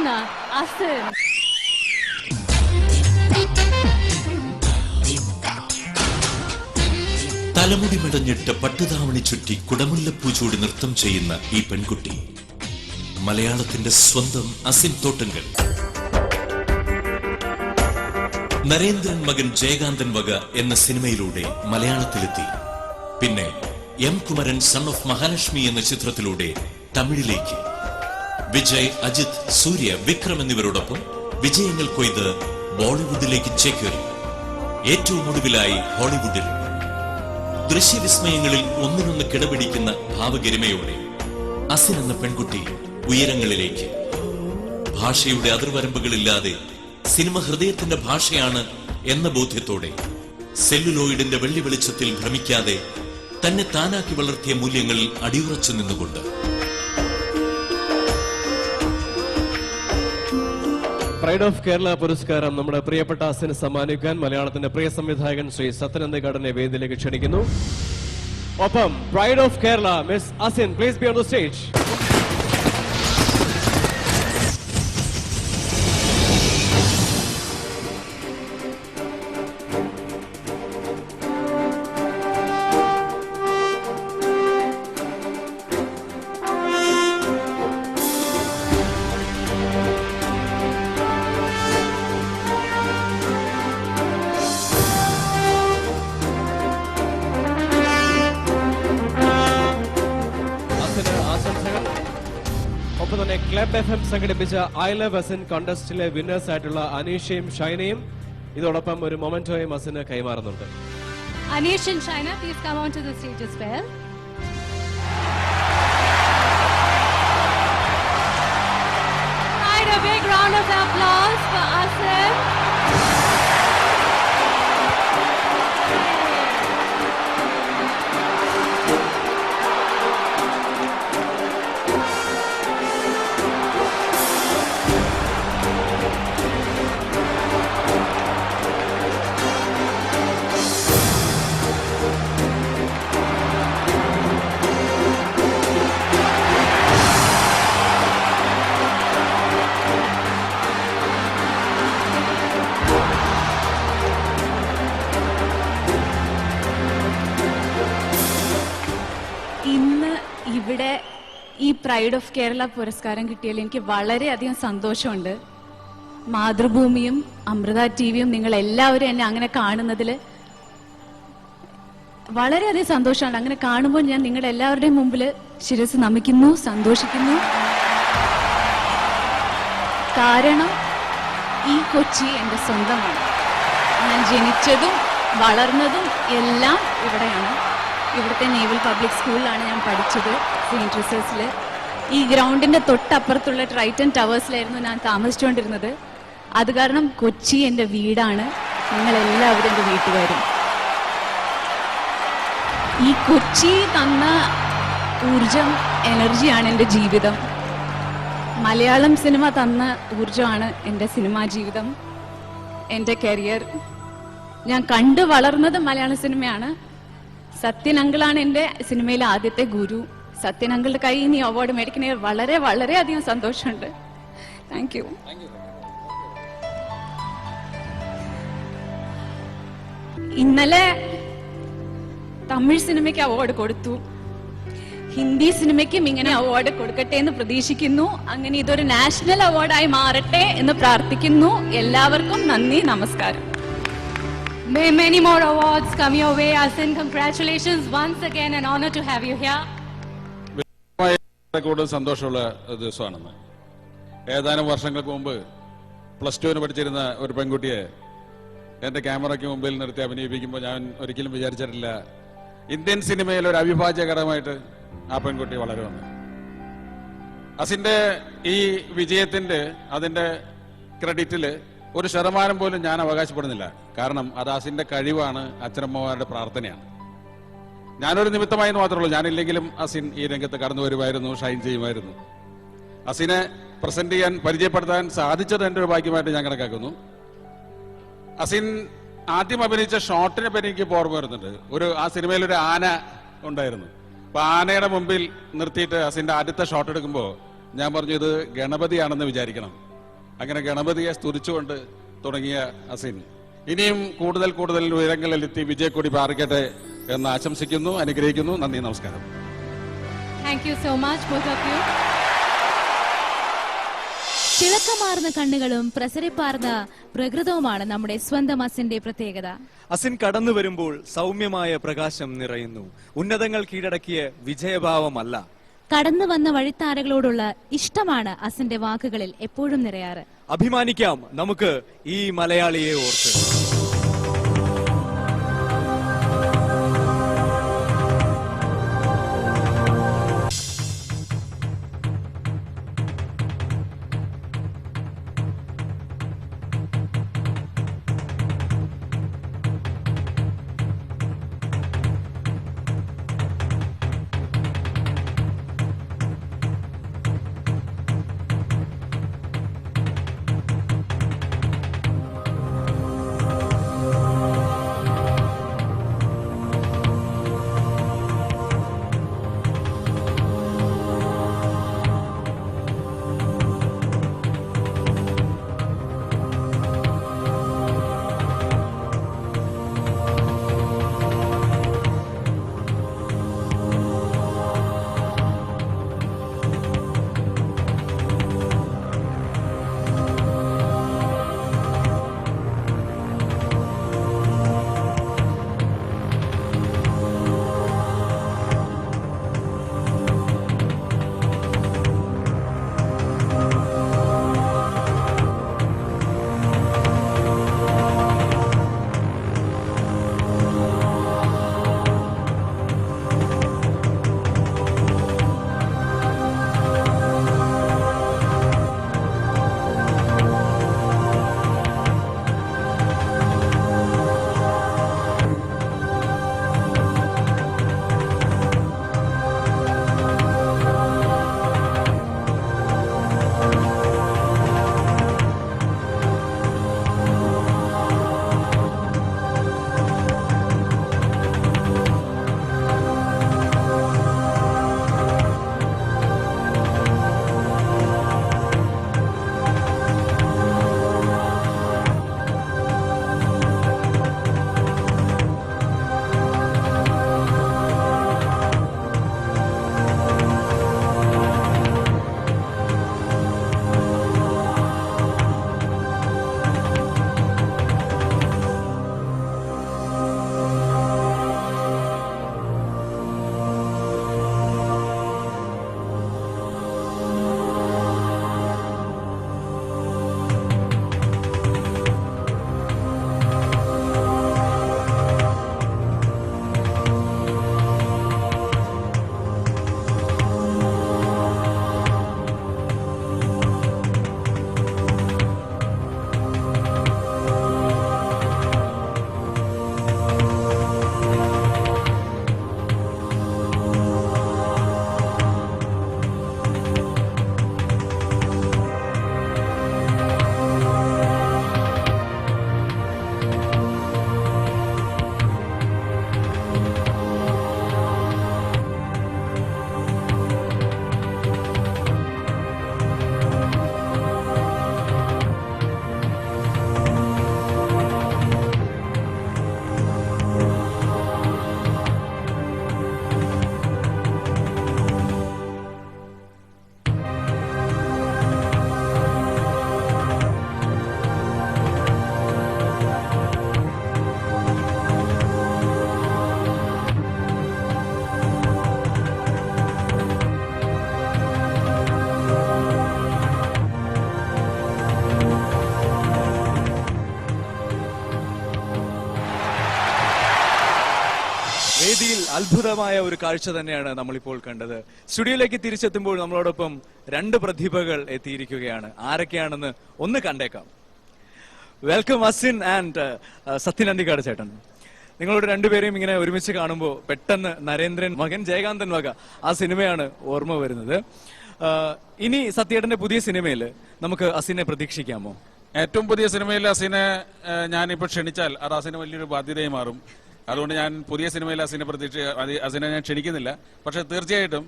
winner, Asin. തലമുടി മെടഞ്ഞിട്ട് പട്ടുതാവണി ചുറ്റി കുടമുല്ലപ്പൂ ചൂടി നൃത്തം ചെയ്യുന്ന ഈ പെൺകുട്ടി മലയാളത്തിന്റെ സ്വന്തം അസിൻ തോട്ടങ്കൽ. നരേന്ദ്രൻ മകൻ ജയകാന്തൻ വക എന്ന സിനിമയിലൂടെ മലയാളത്തിലെത്തി. പിന്നെ M Kumaran son of Mahalakshmi എന്ന ചിത്രത്തിലൂടെ തമിഴിലേക്ക്. വിജയ്, അജിത്, സൂര്യ, വിക്രം എന്നിവരോടൊപ്പം വിജയങ്ങൾ കൊയ്ത് ബോളിവുഡിലേക്ക് ചേക്കേറി. ഏറ്റവും ഒടുവിലായി ഹോളിവുഡിൽ. ദൃശ്യവിസ്മയങ്ങളിൽ ഒന്നിനൊന്ന് കിടപിടിക്കുന്ന ഭാവഗരിമയോടെ അസിൻ എന്ന പെൺകുട്ടി ഉയരങ്ങളിലേക്ക്. ഭാഷയുടെ അതിർവരമ്പുകളില്ലാതെ സിനിമ ഹൃദയത്തിന്റെ ഭാഷയാണ് എന്ന ബോധ്യത്തോടെ സെല്ലുലോയിഡിന്റെ വെള്ളി വെളിച്ചത്തിൽ ഭ്രമിക്കാതെ തന്നെ താനാക്കി വളർത്തിയ മൂല്യങ്ങളിൽ അടിയുറച്ചു നിന്നുകൊണ്ട് പ്രൈഡ് ഓഫ് കേരള പുരസ്കാരം നമ്മുടെ പ്രിയപ്പെട്ട അസിന് സമ്മാനിക്കാൻ മലയാളത്തിന്റെ പ്രിയ സംവിധായകൻ ശ്രീ സത്യനന്ദഗഡനെ വേദിയിലേക്ക് ക്ഷണിക്കുന്നു. ഒപ്പം pride of Kerala miss Asin, please be on the stage. ഒപ്പം തന്നെ ക്ലബ് FM സംഘടിപ്പിച്ച ഐ ലവ് അസിൻ കോൺടെസ്റ്റിലെ വിന്നേഴ്സ് ആയിട്ടുള്ള അനീഷയും ഷൈനയും ഇതോടൊപ്പം ഒരു മൊമെന്റോയും Asin കൈമാറുന്നുണ്ട്. Anish and Shaina, please come on to the stage as well. Right, a big round of applause for Asin. ഇന്ന് ഇവിടെ ഈ pride of Kerala പുരസ്കാരം കിട്ടിയതിൽ എനിക്ക് വളരെയധികം സന്തോഷമുണ്ട്. മാതൃഭൂമിയും അമൃത ടിവിയും നിങ്ങൾ എല്ലാവരും എന്നെ അങ്ങനെ കാണുന്നതിൽ വളരെയധികം സന്തോഷമാണ്. അങ്ങനെ കാണുമ്പോൾ ഞാൻ നിങ്ങളുടെ എല്ലാവരുടെയും മുമ്പിൽ ശിരസ് നമിക്കുന്നു, സന്തോഷിക്കുന്നു. കാരണം ഈ കൊച്ചി എൻ്റെ സ്വന്തമാണ്. ഞാൻ ജനിച്ചതും വളർന്നതും എല്ലാം ഇവിടെയാണ്. ഇവിടുത്തെ നേവൽ പബ്ലിക് സ്കൂളിലാണ് ഞാൻ പഠിച്ചത്, സെയിന്റ് ട്രിസസിൽ. ഈ ഗ്രൗണ്ടിന്റെ തൊട്ടപ്പുറത്തുള്ള ട്രൈറ്റൻ ടവേഴ്സിലായിരുന്നു ഞാൻ താമസിച്ചുകൊണ്ടിരുന്നത്. അത് കാരണം കൊച്ചി എൻ്റെ വീടാണ്, നിങ്ങൾ എല്ലാവരും എൻ്റെ വീട്ടുകാരും. ഈ കൊച്ചി തന്ന ഊർജം, എനർജിയാണ് എൻ്റെ ജീവിതം. മലയാളം സിനിമ തന്ന ഊർജമാണ് എൻ്റെ സിനിമാ ജീവിതം, എൻ്റെ കരിയർ. ഞാൻ കണ്ടു വളർന്നത് മലയാള സിനിമയാണ്. സത്യൻ അങ്കിളാണ് എൻ്റെ സിനിമയിലെ ആദ്യത്തെ ഗുരു. സത്യൻ അങ്കിളുടെ കയ്യിൽ നിന്ന് ഈ അവാർഡ് മേടിക്കുന്നതിൽ വളരെ വളരെയധികം സന്തോഷമുണ്ട്. Thank you. ഇന്നലെ തമിഴ് സിനിമയ്ക്ക് അവാർഡ് കൊടുത്തു. ഹിന്ദി സിനിമയ്ക്കും ഇങ്ങനെ അവാർഡ് കൊടുക്കട്ടെ എന്ന് പ്രതീക്ഷിക്കുന്നു. അങ്ങനെ ഇതൊരു നാഷണൽ അവാർഡായി മാറട്ടെ എന്ന് പ്രാർത്ഥിക്കുന്നു. എല്ലാവർക്കും നന്ദി, നമസ്കാരം. May many more awards come your way, Asin. Congratulations once again, an honor to have you here. കൂടുതൽ സന്തോഷമുള്ള ദിവസമാണെന്ന്. ഏതാനും വർഷങ്ങൾക്ക് മുമ്പ് +2 പഠിച്ചിരുന്ന ഒരു പെൺകുട്ടിയെ എന്റെ ക്യാമറയ്ക്ക് മുമ്പിൽ നിർത്തി അഭിനയിപ്പിക്കുമ്പോൾ ഞാൻ ഒരിക്കലും വിചാരിച്ചിട്ടില്ല ഇന്ത്യൻ സിനിമയിൽ ഒരു അവിഭാജ്യ ഘടകമായിട്ട് ആ പെൺകുട്ടി വളരുമെന്ന്. അസിന്റെ ഈ വിജയത്തിന്റെ അതിന്റെ ക്രെഡിറ്റില് 1% പോലും ഞാൻ അവകാശപ്പെടുന്നില്ല. കാരണം അത് അസിന്റെ കഴിവാണ്, അച്ഛനമ്മമാരുടെ പ്രാർത്ഥനയാണ്. ഞാനൊരു നിമിത്തമായി മാത്രമേ ഉള്ളൂ. ഞാനില്ലെങ്കിലും അസിൻ ഈ രംഗത്ത് കടന്നു വരുമായിരുന്നു, ഷൈൻ ചെയ്യുമായിരുന്നു. അസിനെ പ്രസന്റ് ചെയ്യാൻ, പരിചയപ്പെടുത്താൻ സാധിച്ചത് എന്റെ ഒരു ഭാഗ്യമായിട്ട് ഞാൻ കണക്കാക്കുന്നു. അസിൻ ആദ്യം അഭിനയിച്ച ഷോട്ടിനെ പറ്റി എനിക്ക് ഓർമ്മ വരുന്നുണ്ട്. ആ സിനിമയിൽ ഒരു ആന ഉണ്ടായിരുന്നു. അപ്പൊ ആനയുടെ മുമ്പിൽ നിർത്തിയിട്ട് അസിന്റെ ആദ്യത്തെ ഷോട്ട് എടുക്കുമ്പോൾ ഞാൻ പറഞ്ഞു, ഇത് ഗണപതിയാണെന്ന് വിചാരിക്കണം, അങ്ങനെ ഗണപതിയെ സ്തുതിച്ചുകൊണ്ട് തുടങ്ങിയ അസിൻ ഇനിയും കൂടുതൽ കൂടുതൽ ഉയരങ്ങളിലെത്തി വിജയക്കൊടി പാറിക്കട്ടെ എന്ന് ആശംസിക്കുന്നു, അനുഗ്രഹിക്കുന്നു. നന്ദി, നമസ്കാരം. Thank you so much, both of you. തിളക്കമാർന്ന കണ്ണുകളും പ്രസരിപ്പാർന്ന പ്രകൃതവുമാണ് നമ്മുടെ സ്വന്തം അസിന്റെ പ്രത്യേകത. അസിൻ കടന്നു വരുമ്പോൾ സൗമ്യമായ പ്രകാശം നിറയുന്നു. ഉന്നതങ്ങൾ കീഴടക്കിയ വിജയഭാവമല്ല. കടന്നു വന്ന വഴിത്താരകളോടുള്ള ഇഷ്ടമാണ് അസിന്റെ വാക്കുകളിൽ എപ്പോഴും നിറയാറ്. അഭിമാനിക്കാം നമുക്ക് ഈ മലയാളിയെ ഓർത്ത്. വേദിയിൽ അത്ഭുതമായ ഒരു കാഴ്ച തന്നെയാണ് നമ്മളിപ്പോൾ കണ്ടത്. സ്റ്റുഡിയോയിലേക്ക് തിരിച്ചെത്തുമ്പോൾ നമ്മളോടൊപ്പം രണ്ട് പ്രതിഭകൾ എത്തിയിരിക്കുകയാണ്. ആരൊക്കെയാണെന്ന് ഒന്ന് കണ്ടേക്കാം. വെൽക്കം അസിൻ ആൻഡ് സത്യൻ അന്തിക്കാട് ചേട്ടൻ. നിങ്ങളോട് രണ്ടുപേരെയും ഇങ്ങനെ ഒരുമിച്ച് കാണുമ്പോൾ പെട്ടെന്ന് നരേന്ദ്രൻ മകൻ ജയകാന്തൻ വക ആ സിനിമയാണ് ഓർമ്മ വരുന്നത്. ഇനി സത്യേട്ടന്റെ പുതിയ സിനിമയിൽ നമുക്ക് അസിനെ പ്രതീക്ഷിക്കാമോ? ഏറ്റവും പുതിയ സിനിമയിൽ അസിനെ ഞാനിപ്പോൾ ക്ഷണിച്ചാൽ അത് അസിന് വലിയൊരു ബാധ്യതയായി മാറും. അതുകൊണ്ട് ഞാൻ പുതിയ സിനിമയിൽ അസിനെ ഞാൻ ക്ഷണിക്കുന്നില്ല. പക്ഷെ തീർച്ചയായിട്ടും